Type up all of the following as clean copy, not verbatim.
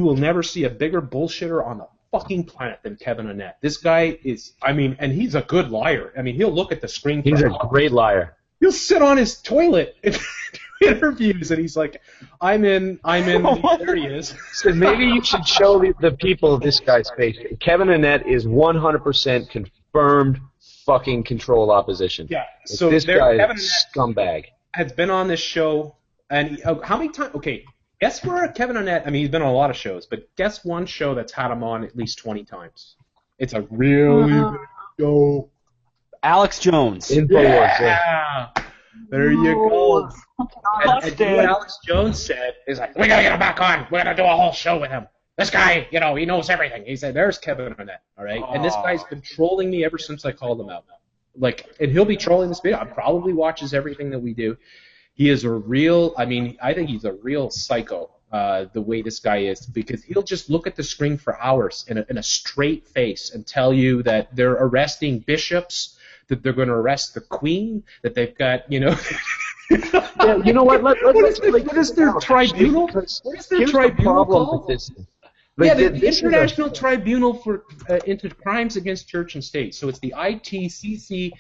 will never see a bigger bullshitter on the fucking planet than Kevin Arnett. This guy is, I mean, and he's a good liar. I mean, he'll look at the screen. He's a great liar. He'll sit on his toilet in interviews, and he's like, I'm in, there he is. So maybe you should show the people this guy's face. Kevin Arnett is 100% confirmed fucking control opposition. Yeah, so this guy Kevin is scumbag. Has been on this show, and how many times, okay, guess where Kevin Arnett, I mean, he's been on a lot of shows, but guess one show that's had him on at least 20 times. It's a really good show. Alex Jones. InfoWars, yeah. There you go. And what Alex Jones said is like, we gotta get him back on. We're gonna do a whole show with him. This guy, you know, he knows everything. He said, there's Kevin Arnett, all right? And this guy's been trolling me ever since I called him out. Like, and he'll be trolling this video. I probably watches everything that we do. He is a real, I mean, I think he's a real psycho, the way this guy is, because he'll just look at the screen for hours in a straight face and tell you that they're arresting bishops, that they're going to arrest the Queen, that they've got, you know. Yeah, you know what? What is their tribunal? What is their tribunal called? Yeah, the International Tribunal for into Crimes Against Church and State. So it's the ITCCS.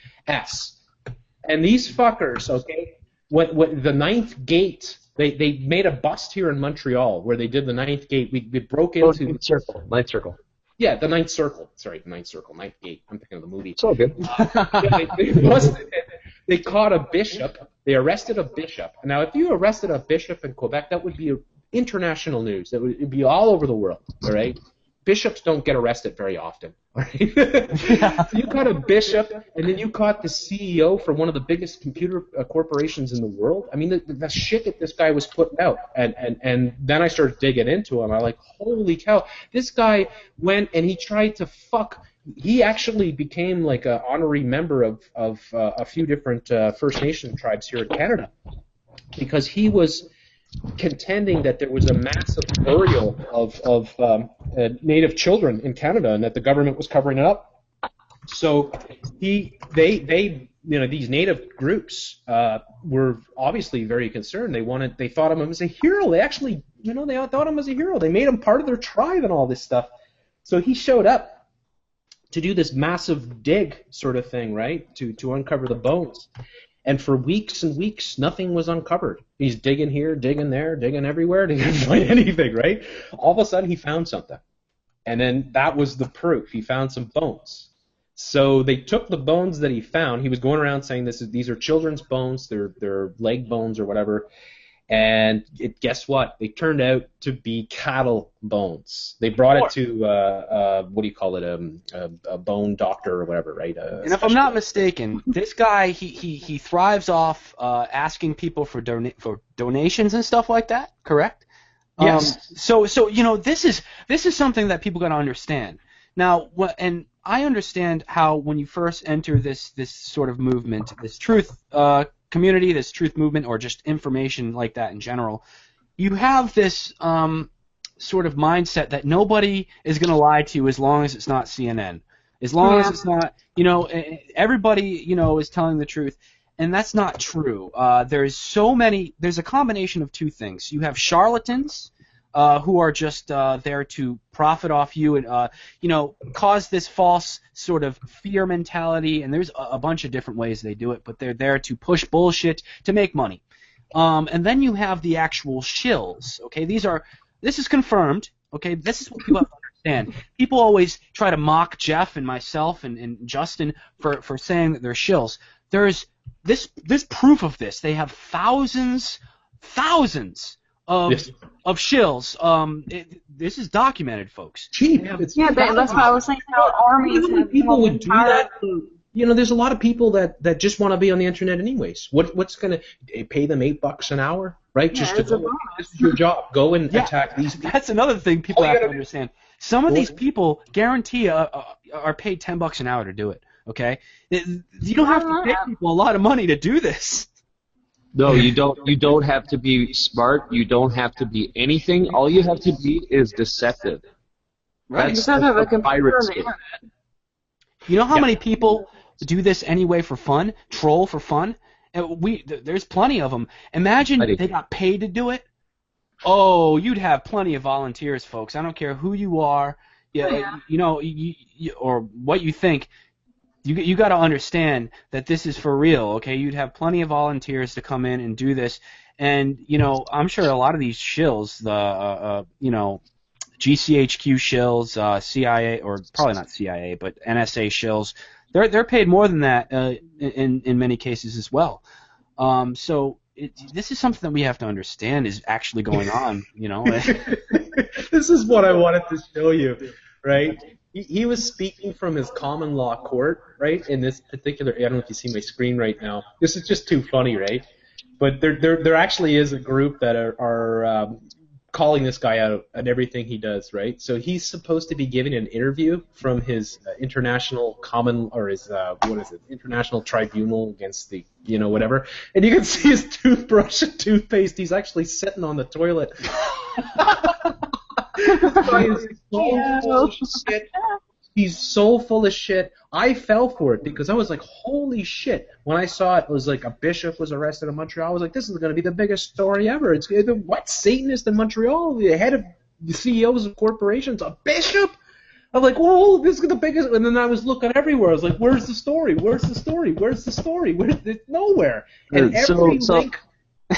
And these fuckers, okay, what the Ninth Gate, they made a bust here in Montreal where they did the Ninth Gate. We broke into Ninth Circle. Yeah, the Ninth Circle. Sorry, the Ninth Circle, Ninth Gate. I'm thinking of the movie. It's all good. They busted it. They caught a bishop. They arrested a bishop. Now, if you arrested a bishop in Quebec, that would be international news. That would be all over the world. All right. Bishops don't get arrested very often. All right? So you caught a bishop, and then you caught the CEO for one of the biggest computer corporations in the world. I mean, the shit that this guy was putting out, and then I started digging into him. I'm like, holy cow! This guy went and he tried to fuck. He actually became like an honorary member of a few different First Nation tribes here in Canada because he was contending that there was a massive burial of Native children in Canada and that the government was covering it up. So they you know, these Native groups were obviously very concerned. They thought of him as a hero. They actually, you know, they thought of him as a hero. They made him part of their tribe and all this stuff. So he showed up to do this massive dig sort of thing, right, to uncover the bones. And for weeks and weeks, nothing was uncovered. He's digging here, digging there, digging everywhere. He didn't find anything, right? All of a sudden, he found something. And then that was the proof. He found some bones. So they took the bones that he found. He was going around saying these are children's bones. They're leg bones or whatever. And guess what? They turned out to be cattle bones. They brought it to what do you call it? A bone doctor or whatever, right? And if I'm not mistaken, this guy he thrives off asking people for donations and stuff like that. Correct? Yes. So you know, this is something that people got to understand. Now, and I understand how when you first enter this sort of movement, this truth community, this truth movement, or just information like that in general, you have this sort of mindset that nobody is going to lie to you as long as it's not CNN. As long as it's not, you know, everybody, you know, is telling the truth. And that's not true. There's a combination of two things. You have charlatans who are just there to profit off you and, you know, cause this false sort of fear mentality. And there's a bunch of different ways they do it, but they're there to push bullshit to make money. And then you have the actual shills. Okay, this is confirmed. Okay, this is what people have to understand. People always try to mock Jeff and myself and Justin for saying that they're shills. There's this proof of this. They have thousands of shills. This is documented, folks. Cheap. That's why I was saying how armies have people would do that. You know, there's a lot of people that just want to be on the internet anyways. What's going to pay them $8 an hour, right? Yeah, just to go. This is your job. Go and attack these people. That's another thing people have to understand. Some of these people guarantee are paid $10 an hour to do it. Okay, you don't have to pay people a lot of money to do this. No, you don't. You don't have to be smart. You don't have to be anything. All you have to be is deceptive. Right. That's a pirate skill. You know how many people do this anyway for fun, troll for fun? And there's plenty of them. Imagine they got paid to do it. Oh, you'd have plenty of volunteers, folks. I don't care who you are, you know, or what you think. You got to understand that this is for real, okay? You'd have plenty of volunteers to come in and do this, and you know, I'm sure a lot of these shills, the you know, GCHQ shills, CIA, or probably not CIA, but NSA shills, they're paid more than that in many cases as well. So this is something that we have to understand is actually going on, you know. This is what I wanted to show you, right? He was speaking from his common law court, right? In this particular, I don't know if you see my screen right now. This is just too funny, right? But there actually is a group that are calling this guy out on everything he does, right? So he's supposed to be giving an interview from his international international tribunal against the, you know, whatever. And you can see his toothbrush and toothpaste. He's actually sitting on the toilet. This guy is so full of shit. He's so full of shit. I fell for it because I was like, holy shit. When I saw it was like a bishop was arrested in Montreal, I was like, this is going to be the biggest story ever. It's what, Satanist in Montreal, the head of the CEOs of corporations, a bishop? I'm like, whoa, this is the biggest. And then I was looking everywhere. I was like, where's the story? Where's the story? Where's the story? It's nowhere. And every link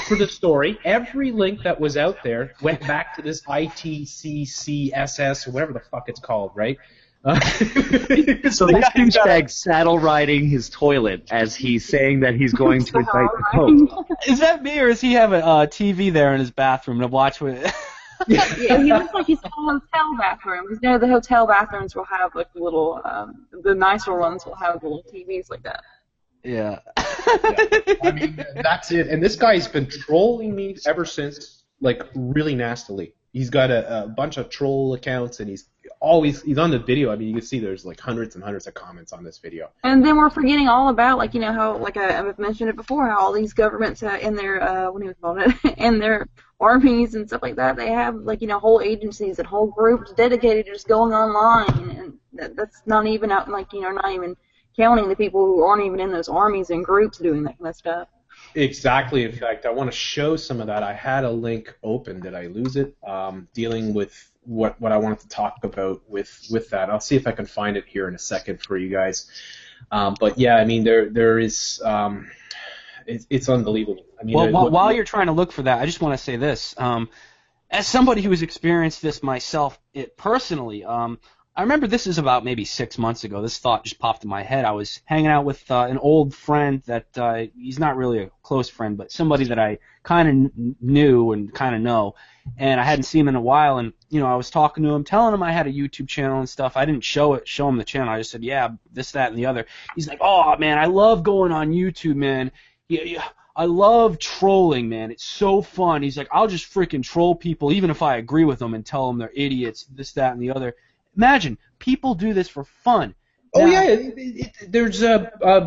for the story, every link that was out there went back to this ITCCSS or whatever the fuck it's called, right? So this douchebag saddle riding his toilet as he's saying that he's going to indict the Pope. Is that me, or does he have a TV there in his bathroom to watch with? Yeah, he looks like he's in a hotel bathroom. Because, you know, the hotel bathrooms will have like little, the nicer ones will have little TVs like that. Yeah. Yeah. I mean, that's it. And this guy's been trolling me ever since, like, really nastily. He's got a bunch of troll accounts, and he's on the video. I mean, you can see there's like hundreds and hundreds of comments on this video. And then we're forgetting all about, like, you know, how, like I've mentioned it before, how all these governments in their, what do you call it, in their armies and stuff like that, they have, like, you know, whole agencies and whole groups dedicated to just going online, and that's not even out, like, you know, not even counting the people who aren't even in those armies and groups doing that kind of stuff. Exactly. In fact, I want to show some of that. I had a link open. Did I lose it? Dealing with what I wanted to talk about with that. I'll see if I can find it here in a second for you guys. But yeah, I mean, there is. It's unbelievable. I mean, well, while you're trying to look for that, I just want to say this. As somebody who has experienced this myself, personally, I remember this is about maybe 6 months ago. This thought just popped in my head. I was hanging out with an old friend that he's not really a close friend, but somebody that I kind of knew and kind of know, and I hadn't seen him in a while. And you know, I was talking to him, telling him I had a YouTube channel and stuff. I didn't show him the channel. I just said, yeah, this, that, and the other. He's like, oh man, I love going on YouTube, man. Yeah. I love trolling, man. It's so fun. He's like, I'll just freaking troll people, even if I agree with them, and tell them they're idiots, this, that, and the other. Imagine, people do this for fun. Oh, yeah, there's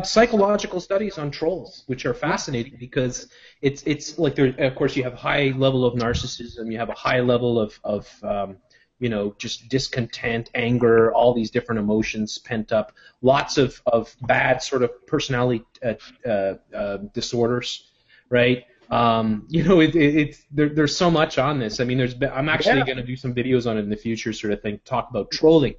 psychological studies on trolls, which are fascinating because it's like, of course, you have a high level of narcissism, you have a high level of you know, just discontent, anger, all these different emotions pent up, lots of bad sort of personality disorders, right? You know, there's so much on this. I mean, I'm actually going to do some videos on it in the future, sort of thing, talk about trolling,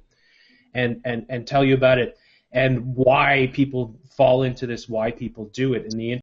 and tell you about it and why people fall into this, why people do it, and the